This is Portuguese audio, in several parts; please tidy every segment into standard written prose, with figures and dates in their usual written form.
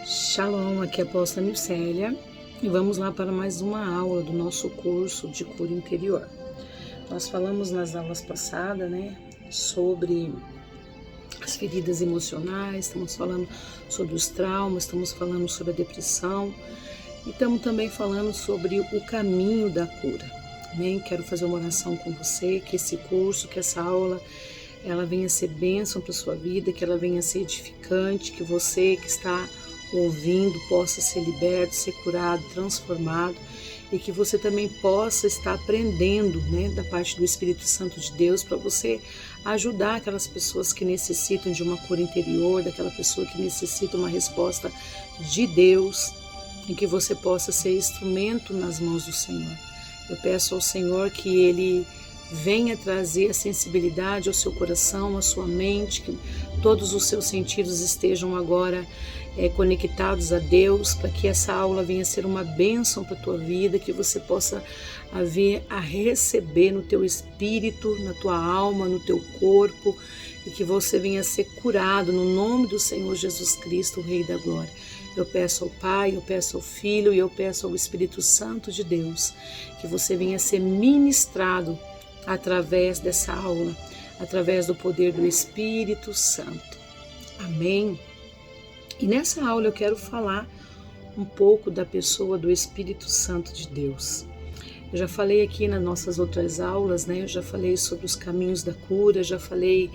Shalom, aqui é a apóstola Nilcélia e vamos lá para mais uma aula do nosso curso de cura interior. Nós falamos nas aulas passadas, sobre as feridas emocionais, estamos falando sobre os traumas, estamos falando sobre a depressão e estamos também falando sobre o caminho da cura. Amém? Quero fazer uma oração com você, que esse curso, que essa aula, ela venha ser bênção para a sua vida, que ela venha ser edificante, que você que está ouvindo possa ser liberto, ser curado, transformado e que você também possa estar aprendendo, da parte do Espírito Santo de Deus para você ajudar aquelas pessoas que necessitam de uma cura interior, daquela pessoa que necessita uma resposta de Deus e que você possa ser instrumento nas mãos do Senhor. Eu peço ao Senhor que Ele venha trazer a sensibilidade ao seu coração, à sua mente, que todos os seus sentidos estejam agora conectados a Deus, para que essa aula venha ser uma bênção para a tua vida, que você possa vir a receber no teu espírito, na tua alma, no teu corpo, e que você venha a ser curado no nome do Senhor Jesus Cristo, o Rei da Glória. Eu peço ao Pai, eu peço ao Filho e eu peço ao Espírito Santo de Deus, que você venha a ser ministrado através dessa aula, através do poder do Espírito Santo. Amém? E nessa aula eu quero falar um pouco da pessoa do Espírito Santo de Deus. Eu já falei aqui nas nossas outras aulas, eu já falei sobre os caminhos da cura, já falei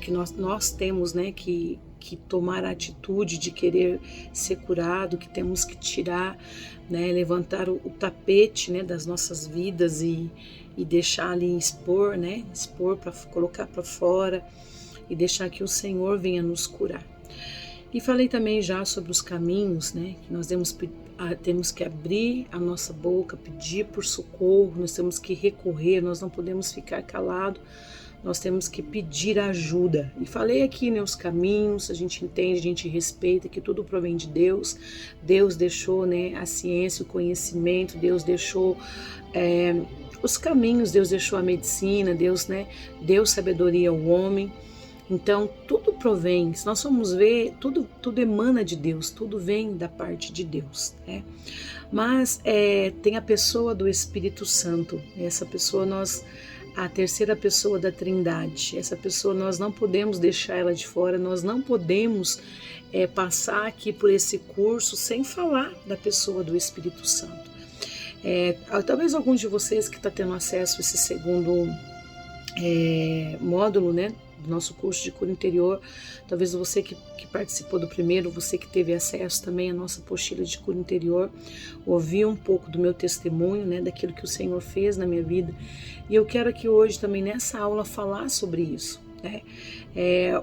que nós temos que tomar a atitude de querer ser curado, que temos que tirar, levantar o tapete das nossas vidas e deixar ali expor para colocar para fora e deixar que o Senhor venha nos curar. E falei também já sobre os caminhos, que nós temos que abrir a nossa boca, pedir por socorro, nós temos que recorrer, nós não podemos ficar calados, nós temos que pedir ajuda. E falei aqui, os caminhos, a gente entende, a gente respeita que tudo provém de Deus. Deus deixou a ciência, o conhecimento, Deus deixou os caminhos, Deus deixou a medicina, Deus deu sabedoria ao homem. Então, tudo provém, se nós formos ver, tudo emana de Deus, tudo vem da parte de Deus. Mas tem a pessoa do Espírito Santo, essa pessoa a terceira pessoa da Trindade, essa pessoa nós não podemos deixar ela de fora, nós não podemos passar aqui por esse curso sem falar da pessoa do Espírito Santo. Talvez alguns de vocês que estão tendo acesso a esse segundo módulo, do nosso curso de cura interior, talvez você que participou do primeiro, você que teve acesso também à nossa apostila de cura interior, ouviu um pouco do meu testemunho, daquilo que o Senhor fez na minha vida, e eu quero aqui hoje também nessa aula falar sobre isso.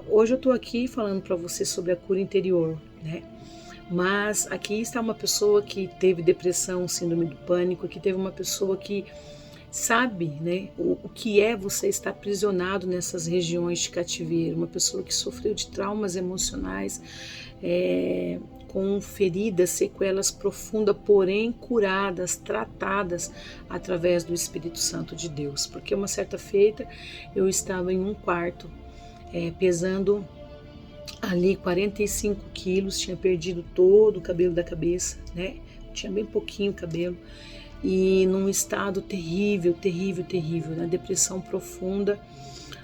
Hoje eu estou aqui falando para você sobre a cura interior, mas aqui está uma pessoa que teve depressão, síndrome do pânico, aqui teve uma pessoa que sabe o que é você estar aprisionado nessas regiões de cativeiro, uma pessoa que sofreu de traumas emocionais, com feridas, sequelas profundas, porém curadas, tratadas através do Espírito Santo de Deus. Porque uma certa feita eu estava em um quarto, pesando ali 45 quilos, tinha perdido todo o cabelo da cabeça, tinha bem pouquinho cabelo, e num estado terrível, na depressão profunda.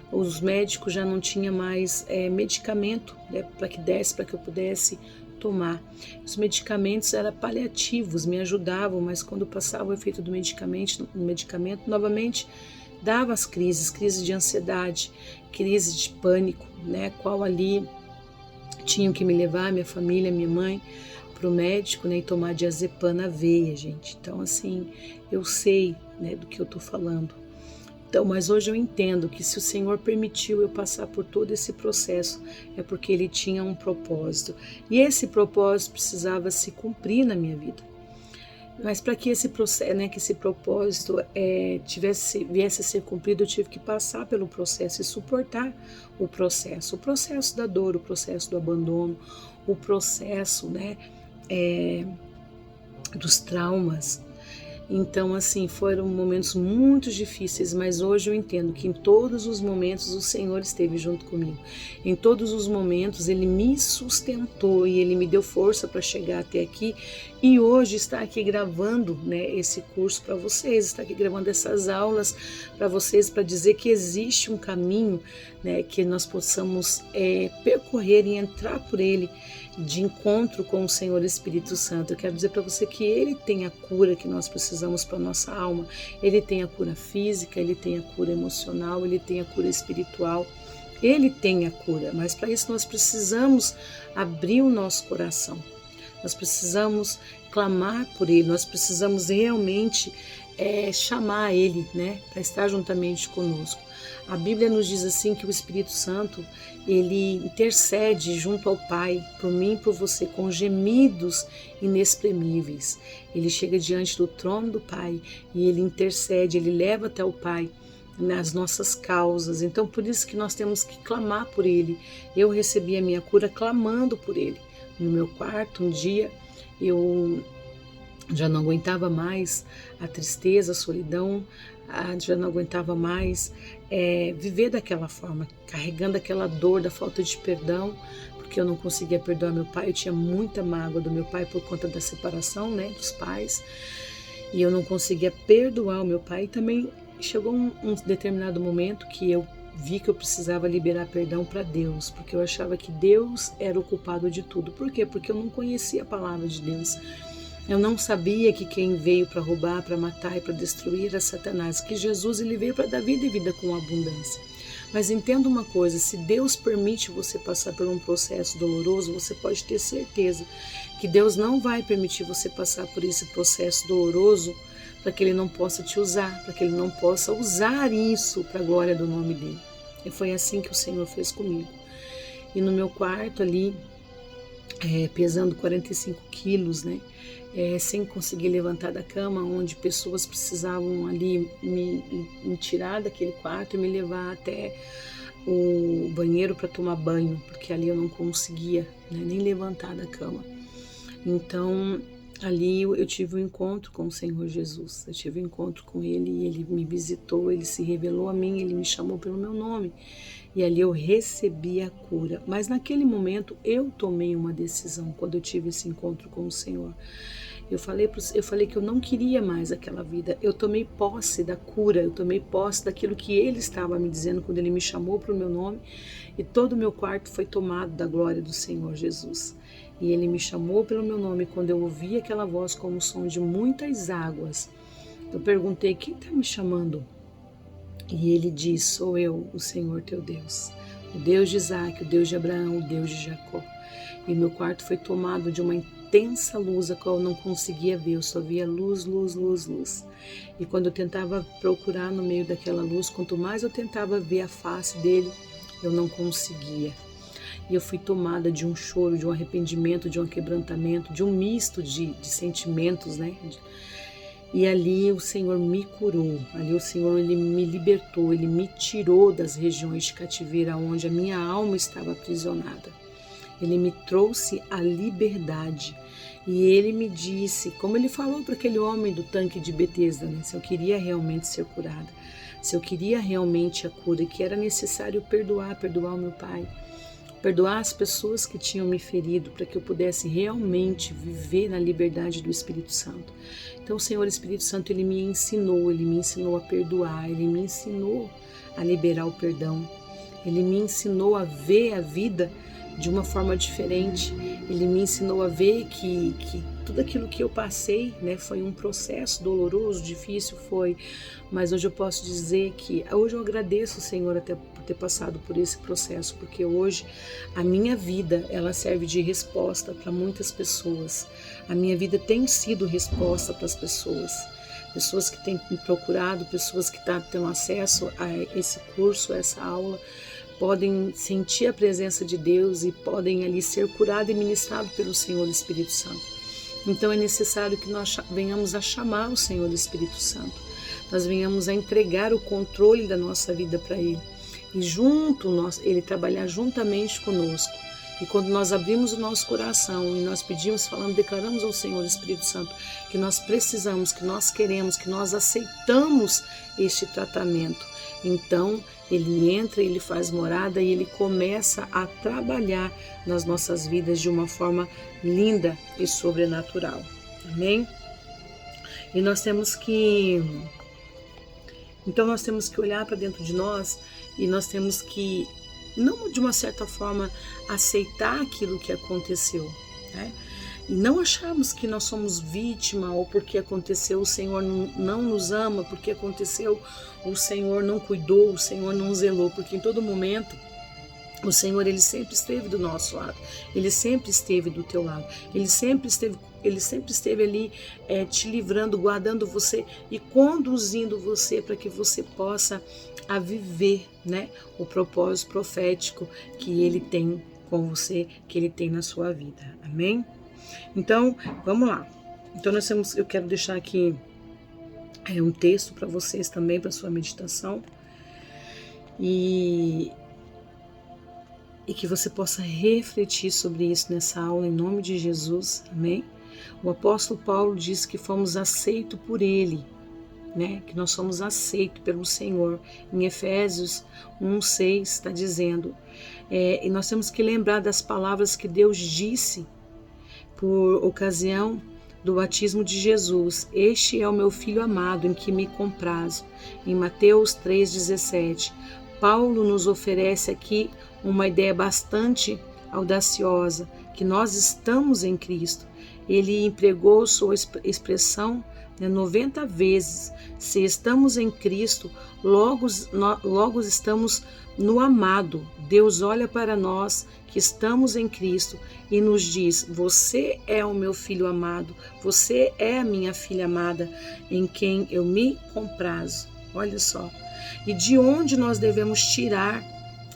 Os médicos já não tinham mais medicamento para que eu pudesse tomar. Os medicamentos eram paliativos, me ajudavam, mas quando passava o efeito do medicamento novamente dava as crises de ansiedade, crises de pânico, qual ali tinham que me levar, minha família, minha mãe, para o médico, e tomar diazepam na veia, gente. Então, assim, eu sei do que eu estou falando. Então, mas hoje eu entendo que se o Senhor permitiu eu passar por todo esse processo, é porque Ele tinha um propósito. E esse propósito precisava se cumprir na minha vida. Mas para que esse processo, que esse propósito viesse a ser cumprido, eu tive que passar pelo processo e suportar o processo da dor, o processo do abandono, o processo dos traumas. Então, assim, foram momentos muito difíceis, mas hoje eu entendo que em todos os momentos o Senhor esteve junto comigo. Em todos os momentos Ele me sustentou e Ele me deu força para chegar até aqui. E hoje está aqui gravando, né, esse curso para vocês, está aqui gravando essas aulas para vocês, para dizer que existe um caminho, né, que nós possamos percorrer e entrar por ele, de encontro com o Senhor Espírito Santo. Eu quero dizer para você que Ele tem a cura que nós precisamos para a nossa alma. Ele tem a cura física, Ele tem a cura emocional, Ele tem a cura espiritual. Ele tem a cura, mas para isso nós precisamos abrir o nosso coração. Nós precisamos clamar por Ele, nós precisamos realmente chamar Ele, né, para estar juntamente conosco. A Bíblia nos diz assim que o Espírito Santo, ele intercede junto ao Pai, por mim e por você, com gemidos inexprimíveis. Ele chega diante do trono do Pai e ele intercede, ele leva até o Pai nas nossas causas. Então, por isso que nós temos que clamar por Ele. Eu recebi a minha cura clamando por Ele. No meu quarto, um dia, eu já não aguentava mais a tristeza, a solidão, já não aguentava mais viver daquela forma, carregando aquela dor da falta de perdão, porque eu não conseguia perdoar meu pai. Eu tinha muita mágoa do meu pai por conta da separação, né, dos pais, e eu não conseguia perdoar o meu pai. E também chegou um determinado momento que eu vi que eu precisava liberar perdão para Deus, porque eu achava que Deus era o culpado de tudo. Por quê? Porque eu não conhecia a palavra de Deus. Eu não sabia que quem veio para roubar, para matar e para destruir era Satanás, que Jesus ele veio para dar vida e vida com abundância. Mas entenda uma coisa, se Deus permite você passar por um processo doloroso, você pode ter certeza que Deus não vai permitir você passar por esse processo doloroso para que Ele não possa te usar, para que Ele não possa usar isso para a glória do nome dEle. E foi assim que o Senhor fez comigo. E no meu quarto ali, pesando 45 quilos, né? Sem conseguir levantar da cama, onde pessoas precisavam ali me tirar daquele quarto e me levar até o banheiro para tomar banho, porque ali eu não conseguia, né, nem levantar da cama. Então, ali eu tive um encontro com o Senhor Jesus, eu tive um encontro com Ele e Ele me visitou, Ele se revelou a mim, Ele me chamou pelo meu nome. E ali eu recebi a cura. Mas naquele momento eu tomei uma decisão quando eu tive esse encontro com o Senhor. Eu falei que eu não queria mais aquela vida. Eu tomei posse da cura, eu tomei posse daquilo que Ele estava me dizendo quando Ele me chamou para o meu nome. E todo o meu quarto foi tomado da glória do Senhor Jesus. E Ele me chamou pelo meu nome. Quando eu ouvi aquela voz como o som de muitas águas, eu perguntei: quem está me chamando? E Ele diz: sou eu, o Senhor teu Deus, o Deus de Isaac, o Deus de Abraão, o Deus de Jacó. E meu quarto foi tomado de uma intensa luz, a qual eu não conseguia ver, eu só via luz, luz, luz, luz. E quando eu tentava procurar no meio daquela luz, quanto mais eu tentava ver a face dele, eu não conseguia. E eu fui tomada de um choro, de um arrependimento, de um quebrantamento, de um misto de sentimentos, né? E ali o Senhor me curou, ali o Senhor ele me libertou, Ele me tirou das regiões de cativeiro onde a minha alma estava aprisionada. Ele me trouxe a liberdade e Ele me disse, como Ele falou para aquele homem do tanque de Betesda, né, se eu queria realmente ser curada, se eu queria realmente a cura, que era necessário perdoar o meu pai, perdoar as pessoas que tinham me ferido, para que eu pudesse realmente viver na liberdade do Espírito Santo. Então o Senhor Espírito Santo, Ele me ensinou a perdoar, Ele me ensinou a liberar o perdão, Ele me ensinou a ver a vida de uma forma diferente. Ele me ensinou a ver que tudo aquilo que eu passei, né, foi um processo doloroso, difícil, mas hoje eu posso dizer que hoje eu agradeço o Senhor até por ter passado por esse processo, porque hoje a minha vida ela serve de resposta para muitas pessoas. A minha vida tem sido resposta para as pessoas que têm me procurado, pessoas que têm acesso a esse curso, a essa aula, podem sentir a presença de Deus e podem ali ser curados e ministrados pelo Senhor Espírito Santo. Então é necessário que nós venhamos a chamar o Senhor Espírito Santo, nós venhamos a entregar o controle da nossa vida para Ele e Ele trabalhar juntamente conosco E quando nós abrimos o nosso coração e nós pedimos, falando, declaramos ao Senhor Espírito Santo que nós precisamos, que nós queremos, que nós aceitamos este tratamento, então ele entra, ele faz morada e ele começa a trabalhar nas nossas vidas de uma forma linda e sobrenatural. Amém? E nós temos que... Então nós temos que olhar para dentro de nós e nós temos que, não de uma certa forma, aceitar aquilo que aconteceu, né? E não acharmos que nós somos vítima ou porque aconteceu o Senhor não nos ama, porque aconteceu o Senhor não cuidou, o Senhor não zelou, porque em todo momento o Senhor, ele sempre esteve do nosso lado, ele sempre esteve do teu lado, ele sempre esteve ali te livrando, guardando você e conduzindo você para que você possa a viver, né, o propósito profético que ele tem com você, que ele tem na sua vida. Amém? Então, vamos lá. Então eu quero deixar aqui um texto para vocês também, para sua meditação, e que você possa refletir sobre isso nessa aula, em nome de Jesus. Amém? O apóstolo Paulo diz que fomos aceitos por ele, né? Que nós somos aceitos pelo Senhor. Em Efésios 1:6 está dizendo, e nós temos que lembrar das palavras que Deus disse por ocasião do batismo de Jesus. Este é o meu filho amado, em que me comprazo. Em Mateus 3,17. Paulo nos oferece aqui uma ideia bastante audaciosa, que nós estamos em Cristo. Ele empregou sua expressão 90 vezes. Se estamos em Cristo, logo estamos no amado. Deus olha para nós que estamos em Cristo e nos diz: você é o meu filho amado, você é a minha filha amada, em quem eu me comprazo. Olha só. E de onde nós devemos tirar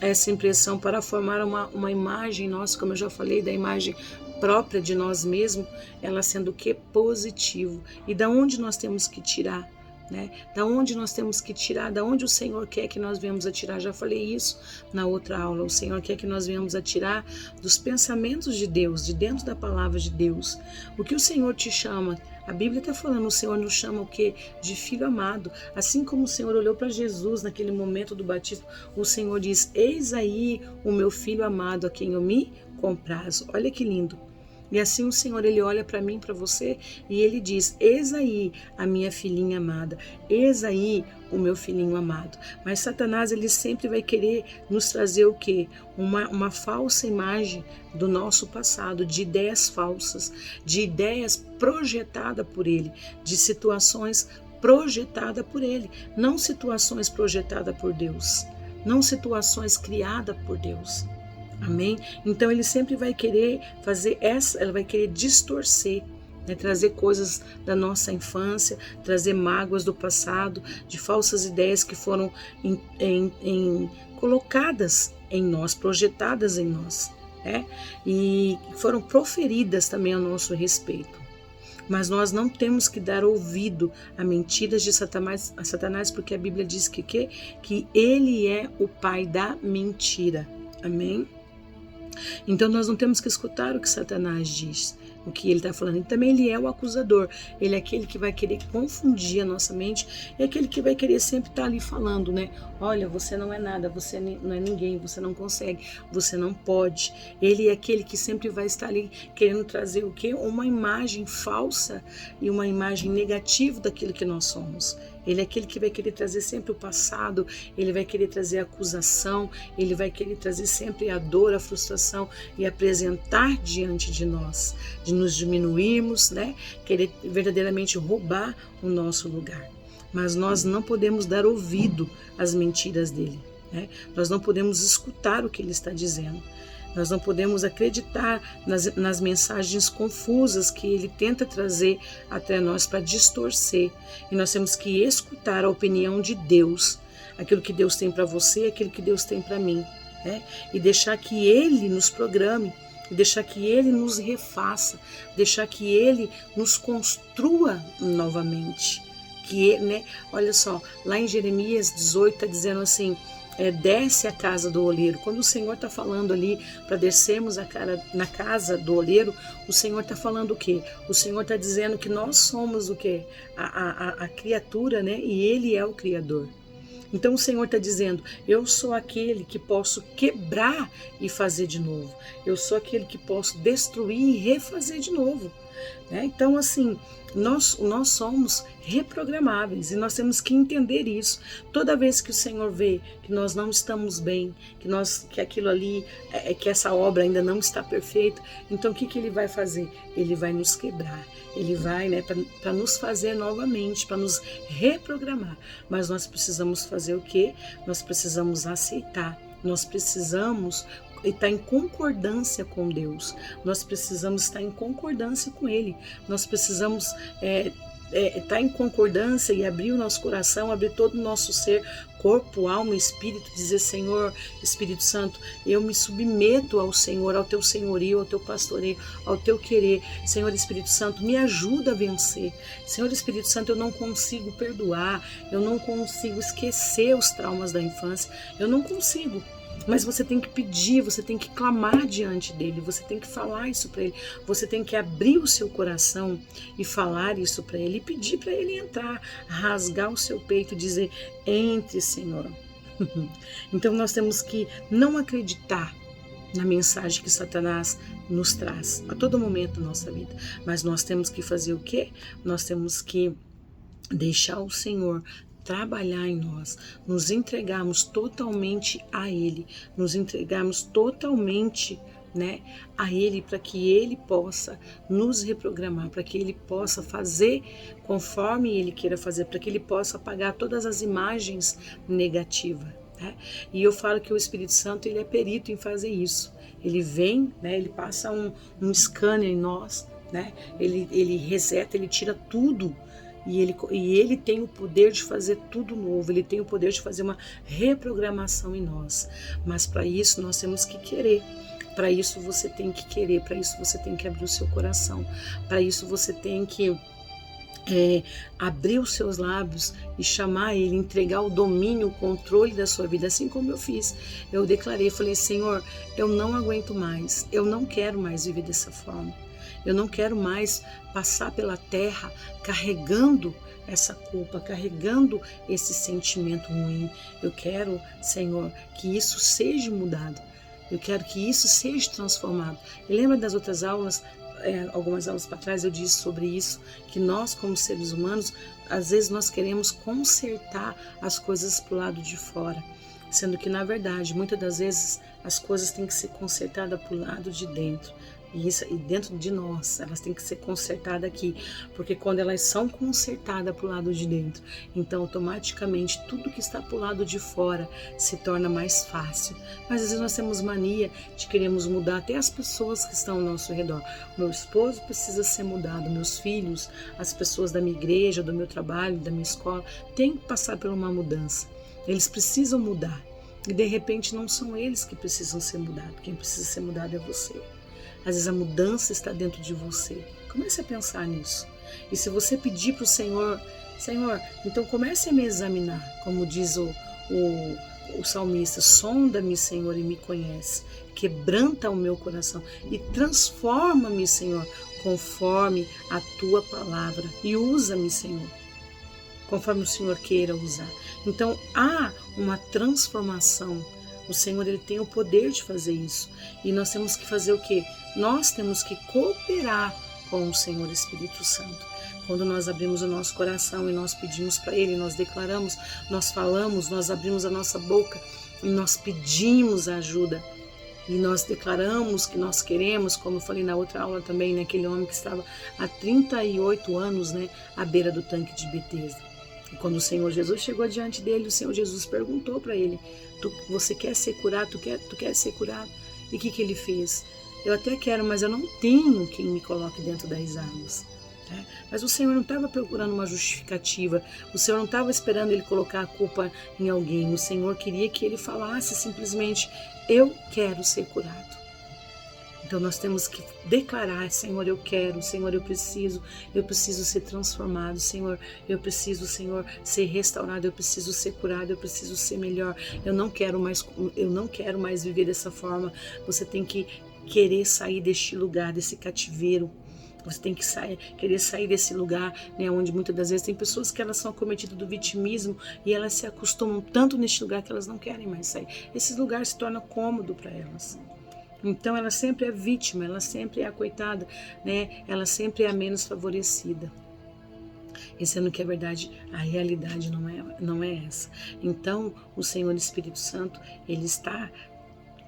essa impressão para formar uma imagem nossa, como eu já falei, da imagem própria de nós mesmos, ela sendo o que? Positivo. E da onde nós temos que tirar? Né? Da onde nós temos que tirar? Da onde o Senhor quer que nós venhamos a tirar? Já falei isso na outra aula. O Senhor quer que nós venhamos a tirar dos pensamentos de Deus, de dentro da palavra de Deus. O que o Senhor te chama? A Bíblia está falando, o Senhor nos chama o quê? De filho amado. Assim como o Senhor olhou para Jesus naquele momento do batismo, o Senhor diz: eis aí o meu filho amado, a quem eu me comprazo. Olha que lindo. E assim o Senhor, ele olha para mim, para você, e ele diz: eis aí a minha filhinha amada, eis aí o meu filhinho amado. Mas Satanás, ele sempre vai querer nos trazer o quê? Uma falsa imagem do nosso passado, de ideias falsas, de ideias projetadas por ele, de situações projetadas por ele, não situações projetadas por Deus, não situações criadas por Deus. Amém? Então ele sempre vai querer fazer ela vai querer distorcer, né? Trazer coisas da nossa infância, trazer mágoas do passado, de falsas ideias que foram colocadas em nós, projetadas em nós, né? E foram proferidas também a nosso respeito. Mas nós não temos que dar ouvido a mentiras de Satanás, porque a Bíblia diz que ele é o pai da mentira. Amém? Então nós não temos que escutar o que Satanás diz, o que ele está falando. E também ele é o acusador, ele é aquele que vai querer confundir a nossa mente, é aquele que vai querer sempre estar ali falando, né? Olha, você não é nada, você não é ninguém, você não consegue, você não pode. Ele é aquele que sempre vai estar ali querendo trazer o quê? Uma imagem falsa e uma imagem negativa daquilo que nós somos. Ele é aquele que vai querer trazer sempre o passado, ele vai querer trazer a acusação, ele vai querer trazer sempre a dor, a frustração e apresentar diante de nós, de nos diminuirmos, né? Querer verdadeiramente roubar o nosso lugar. Mas nós não podemos dar ouvido às mentiras dele, né? Nós não podemos escutar o que ele está dizendo. Nós não podemos acreditar nas mensagens confusas que ele tenta trazer até nós para distorcer. E nós temos que escutar a opinião de Deus, aquilo que Deus tem para você, aquilo que Deus tem para mim, né? E deixar que ele nos programe, e deixar que ele nos refaça, deixar que ele nos construa novamente. Né? Olha só, lá em Jeremias 18 está dizendo assim: desce à casa do oleiro. Quando o Senhor está falando ali para descermos na casa do oleiro, o Senhor está falando o quê? O Senhor está dizendo que nós somos o quê? A criatura, né? E Ele é o Criador. Então o Senhor está dizendo, eu sou aquele que posso quebrar e fazer de novo. Eu sou aquele que posso destruir e refazer de novo. Né? Então, assim, nós somos reprogramáveis e nós temos que entender isso. Toda vez que o Senhor vê que nós não estamos bem, que aquilo ali, que essa obra ainda não está perfeita, então o que Ele vai fazer? Ele vai nos quebrar, Ele vai, né, para nos fazer novamente, para nos reprogramar. Mas nós precisamos fazer o quê? Nós precisamos aceitar, nós precisamos estar em concordância com Deus, nós precisamos estar em concordância com Ele, nós precisamos estar em concordância e abrir o nosso coração, abrir todo o nosso ser, corpo, alma, espírito, dizer, Senhor, Espírito Santo, eu me submeto ao Senhor, ao teu senhorio, ao teu pastoreio, ao teu querer. Senhor Espírito Santo, me ajuda a vencer. Senhor Espírito Santo, eu não consigo perdoar, eu não consigo esquecer os traumas da infância, eu não consigo. Mas você tem que pedir, você tem que clamar diante dele, você tem que falar isso para ele, você tem que abrir o seu coração e falar isso para ele, e pedir para ele entrar, rasgar o seu peito e dizer, entre, Senhor. Então nós temos que não acreditar na mensagem que Satanás nos traz a todo momento da nossa vida, mas nós temos que fazer o quê? Nós temos que deixar o Senhor trabalhar em nós, nos entregarmos totalmente a Ele, nos entregarmos totalmente, né, a Ele, para que Ele possa nos reprogramar, para que Ele possa fazer conforme Ele queira fazer, para que Ele possa apagar todas as imagens negativas. Né? E eu falo que o Espírito Santo, ele é perito em fazer isso. Ele vem, né, ele passa um scanner em nós, né, ele reseta, ele tira tudo. E ele tem o poder de fazer tudo novo, ele tem o poder de fazer uma reprogramação em nós. Mas para isso nós temos que querer, para isso você tem que querer, para isso você tem que abrir o seu coração, para isso você tem que abrir os seus lábios e chamar Ele, entregar o domínio, o controle da sua vida, assim como eu fiz. Eu declarei, falei, Senhor, eu não aguento mais, eu não quero mais viver dessa forma. Eu não quero mais passar pela terra carregando essa culpa, carregando esse sentimento ruim. Eu quero, Senhor, que isso seja mudado. Eu quero que isso seja transformado. E lembra das outras aulas, algumas aulas para trás eu disse sobre isso, que nós como seres humanos, às vezes nós queremos consertar as coisas para o lado de fora. Sendo que, na verdade, muitas das vezes as coisas têm que ser consertadas para o lado de dentro. E dentro de nós, elas têm que ser consertadas aqui, porque quando elas são consertadas para o lado de dentro, então automaticamente tudo que está para o lado de fora se torna mais fácil. Mas às vezes nós temos mania de queremos mudar até as pessoas que estão ao nosso redor. Meu esposo precisa ser mudado, meus filhos, as pessoas da minha igreja, do meu trabalho, da minha escola, têm que passar por uma mudança. Eles precisam mudar. E de repente não são eles que precisam ser mudados. Quem precisa ser mudado é você. Às vezes a mudança está dentro de você. Comece a pensar nisso. E se você pedir para o Senhor, Senhor, então comece a me examinar, como diz o salmista, sonda-me, Senhor, e me conhece. Quebranta o meu coração e transforma-me, Senhor, conforme a tua palavra. E usa-me, Senhor, conforme o Senhor queira usar. Então há uma transformação. O Senhor, ele tem o poder de fazer isso. E nós temos que fazer o quê? Nós temos que cooperar com o Senhor Espírito Santo. Quando nós abrimos o nosso coração e nós pedimos para Ele, nós declaramos, nós falamos, nós abrimos a nossa boca e nós pedimos ajuda. E nós declaramos que nós queremos, como eu falei na outra aula também, né, aquele homem que estava há 38 anos, né, à beira do tanque de Betesda. E quando o Senhor Jesus chegou diante dele, o Senhor Jesus perguntou para ele, você quer ser curado? Tu quer ser curado? E o que ele fez? Eu até quero, mas eu não tenho quem me coloque dentro das águas. Tá? Mas o Senhor não estava procurando uma justificativa, o Senhor não estava esperando ele colocar a culpa em alguém, o Senhor queria que ele falasse simplesmente, eu quero ser curado. Então nós temos que declarar: Senhor, eu quero, Senhor, eu preciso ser transformado, Senhor, eu preciso, Senhor, ser restaurado, eu preciso ser curado, eu preciso ser melhor. Eu não quero mais viver dessa forma. Você tem que querer sair deste lugar, desse cativeiro. Você tem que querer sair desse lugar, né, onde muitas das vezes tem pessoas que elas são acometidas do vitimismo e elas se acostumam tanto neste lugar que elas não querem mais sair. Esses lugares se tornam cômodo para elas. Então ela sempre é vítima, ela sempre é a coitada, né? Ela sempre é a menos favorecida. E sendo que a verdade, a realidade não é essa. Então o Senhor Espírito Santo, ele está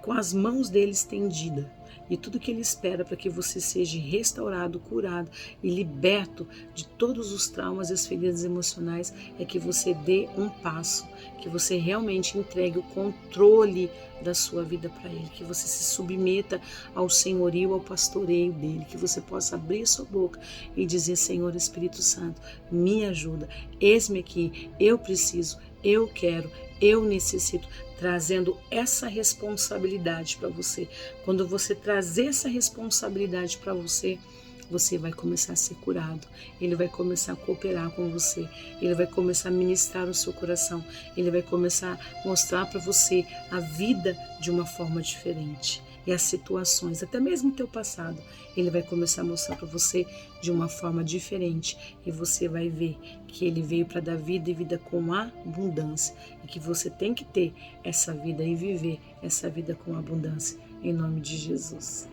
com as mãos dele estendidas. E tudo que ele espera para que você seja restaurado, curado e liberto de todos os traumas e as feridas emocionais é que você dê um passo, que você realmente entregue o controle da sua vida para ele, que você se submeta ao senhorio, ao pastoreio dele, que você possa abrir sua boca e dizer: Senhor Espírito Santo, me ajuda, eis-me aqui, eu preciso, eu quero, eu necessito, trazendo essa responsabilidade para você. Quando você trazer essa responsabilidade para você, você vai começar a ser curado. Ele vai começar a cooperar com você. Ele vai começar a ministrar o seu coração. Ele vai começar a mostrar para você a vida de uma forma diferente. E as situações, até mesmo o teu passado, ele vai começar a mostrar para você de uma forma diferente. E você vai ver que ele veio para dar vida e vida com abundância. E que você tem que ter essa vida e viver essa vida com abundância. Em nome de Jesus.